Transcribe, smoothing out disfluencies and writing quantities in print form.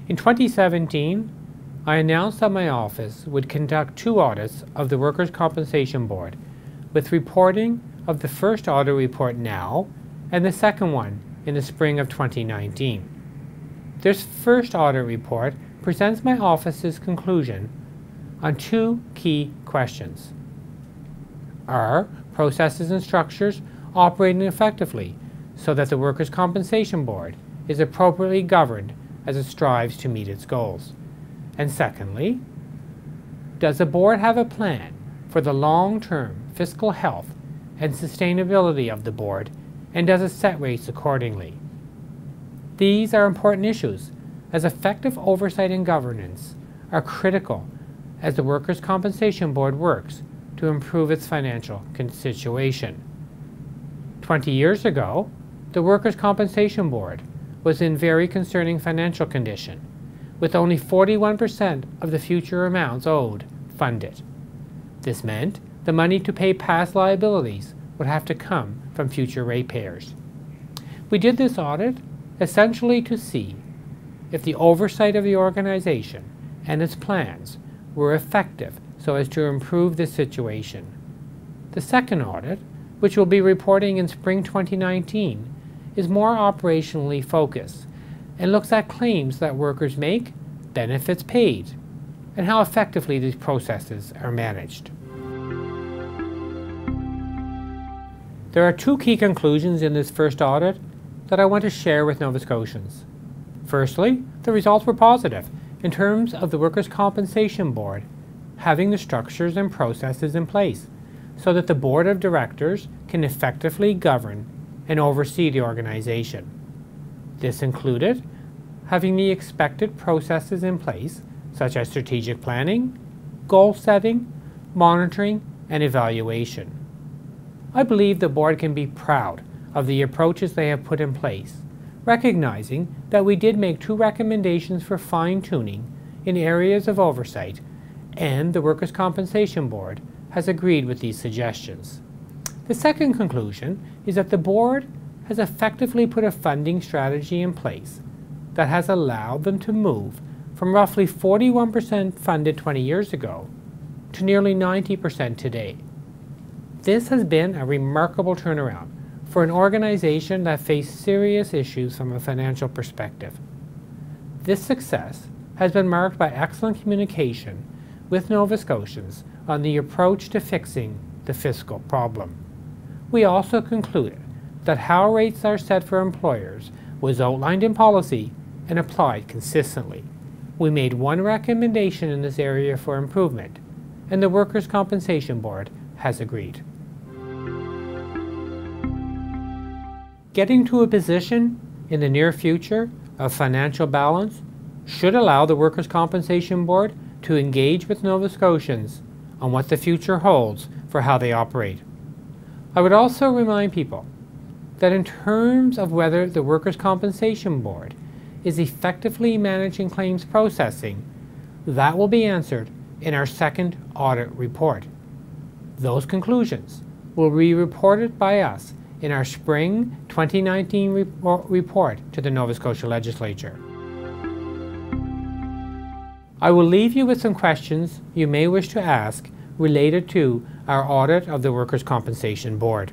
In 2017, I announced that my office would conduct 2 audits of the Workers' Compensation Board, with reporting of the first audit report now and the second one in the spring of 2019. This first audit report presents my office's conclusion on 2 key questions. Are processes and structures operating effectively so that the Workers' Compensation Board is appropriately governed as it strives to meet its goals? And secondly, does the board have a plan for the long-term fiscal health and sustainability of the board, and does it set rates accordingly? These are important issues, as effective oversight and governance are critical as the Workers' Compensation Board works to improve its financial situation. 20 years ago, the Workers' Compensation Board was in very concerning financial condition, with only 41% of the future amounts owed funded. This meant the money to pay past liabilities would have to come from future ratepayers. We did this audit essentially to see if the oversight of the organization and its plans were effective so as to improve this situation. The second audit, which we'll be reporting in spring 2019, is more operationally focused and looks at claims that workers make, benefits paid, and how effectively these processes are managed. There are 2 key conclusions in this first audit that I want to share with Nova Scotians. Firstly, the results were positive in terms of the Workers' Compensation Board having the structures and processes in place so that the Board of Directors can effectively govern and oversee the organization. This included having the expected processes in place, such as strategic planning, goal setting, monitoring, and evaluation. I believe the board can be proud of the approaches they have put in place, recognizing that we did make 2 recommendations for fine-tuning in areas of oversight, and the Workers' Compensation Board has agreed with these suggestions. The second conclusion is that the board has effectively put a funding strategy in place that has allowed them to move from roughly 41% funded 20 years ago to nearly 90% today. This has been a remarkable turnaround for an organization that faced serious issues from a financial perspective. This success has been marked by excellent communication with Nova Scotians on the approach to fixing the fiscal problem. We also concluded that how rates are set for employers was outlined in policy and applied consistently. We made 1 recommendation in this area for improvement, and the Workers' Compensation Board has agreed. Getting to a position in the near future of financial balance should allow the Workers' Compensation Board to engage with Nova Scotians on what the future holds for how they operate. I would also remind people that in terms of whether the Workers' Compensation Board is effectively managing claims processing, that will be answered in our second audit report. Those conclusions will be reported by us in our spring 2019 report to the Nova Scotia Legislature. I will leave you with some questions you may wish to ask related to our audit of the Workers' Compensation Board.